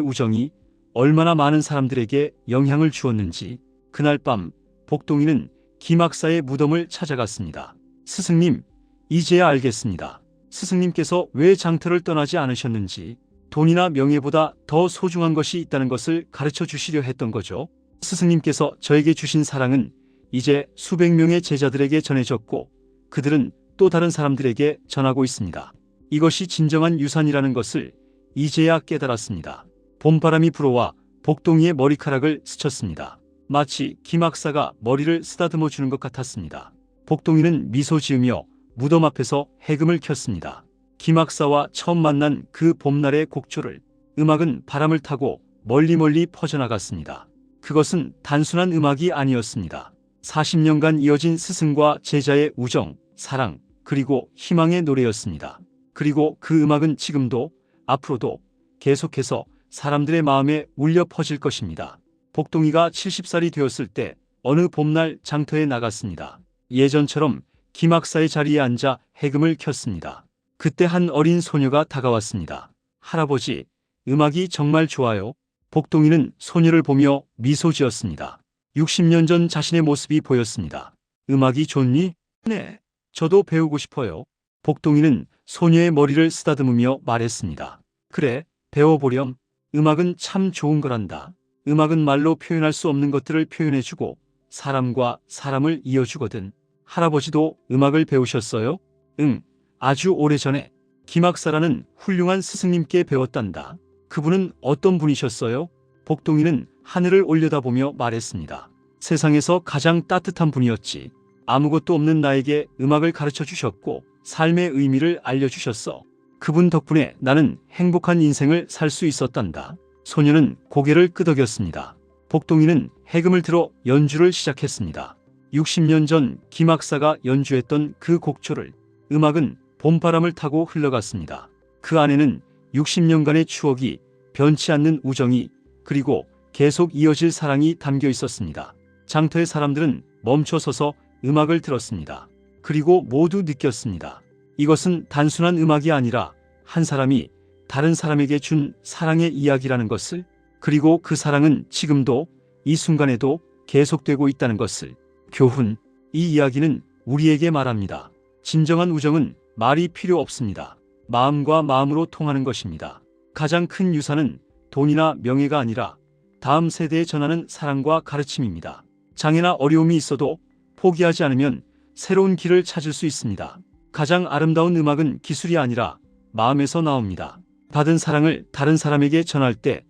우정이 얼마나 많은 사람들에게 영향을 주었는지. 그날 밤 복동이는 김학사의 무덤을 찾아갔습니다. 스승님, 이제야 알겠습니다. 스승님께서 왜 장터를 떠나지 않으셨는지, 돈이나 명예보다 더 소중한 것이 있다는 것을 가르쳐 주시려 했던 거죠. 스승님께서 저에게 주신 사랑은 이제 수백 명의 제자들에게 전해졌고 그들은 또 다른 사람들에게 전하고 있습니다. 이것이 진정한 유산이라는 것을 이제야 깨달았습니다. 봄바람이 불어와 복동이의 머리카락을 스쳤습니다. 마치 김학사가 머리를 쓰다듬어 주는 것 같았습니다. 복동이는 미소 지으며 무덤 앞에서 해금을 켰습니다. 김학사와 처음 만난 그 봄날의 곡조를. 음악은 바람을 타고 멀리 멀리 퍼져나갔습니다. 그것은 단순한 음악이 아니었습니다. 40년간 이어진 스승과 제자의 우정, 사랑, 그리고 희망의 노래였습니다. 그리고 그 음악은 지금도, 앞으로도 계속해서 사람들의 마음에 울려 퍼질 것입니다. 복동이가 70살이 되었을 때 어느 봄날 장터에 나갔습니다. 예전처럼 김학사의 자리에 앉아 해금을 켰습니다. 그때 한 어린 소녀가 다가왔습니다. 할아버지, 음악이 정말 좋아요. 복동이는 소녀를 보며 미소 지었습니다. 60년 전 자신의 모습이 보였습니다. 음악이 좋니? 네, 저도 배우고 싶어요. 복동이는 소녀의 머리를 쓰다듬으며 말했습니다. 그래, 배워보렴. 음악은 참 좋은 거란다. 음악은 말로 표현할 수 없는 것들을 표현해주고 사람과 사람을 이어주거든. 할아버지도 음악을 배우셨어요? 응, 아주 오래전에 김학사라는 훌륭한 스승님께 배웠단다. 그분은 어떤 분이셨어요? 복동이는 하늘을 올려다보며 말했습니다. 세상에서 가장 따뜻한 분이었지. 아무것도 없는 나에게 음악을 가르쳐 주셨고 삶의 의미를 알려주셨어. 그분 덕분에 나는 행복한 인생을 살 수 있었단다. 소녀는 고개를 끄덕였습니다. 복동이는 해금을 들어 연주를 시작했습니다. 60년 전 김학사가 연주했던 그 곡조를 음악은 봄바람을 타고 흘러갔습니다. 그 안에는 60년간의 추억이, 변치 않는 우정이, 그리고 계속 이어질 사랑이 담겨 있었습니다. 장터의 사람들은 멈춰서서 음악을 들었습니다. 그리고 모두 느꼈습니다. 이것은 단순한 음악이 아니라 한 사람이 다른 사람에게 준 사랑의 이야기라는 것을, 그리고 그 사랑은 지금도 이 순간에도 계속되고 있다는 것을. 교훈, 이 이야기는 우리에게 말합니다. 진정한 우정은 말이 필요 없습니다. 마음과 마음으로 통하는 것입니다. 가장 큰 유산은 돈이나 명예가 아니라 다음 세대에 전하는 사랑과 가르침입니다. 장애나 어려움이 있어도 포기하지 않으면 새로운 길을 찾을 수 있습니다. 가장 아름다운 음악은 기술이 아니라 마음에서 나옵니다. 받은 사랑을 다른 사람에게 전할 때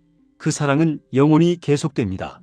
그 사랑은 영원히 계속됩니다.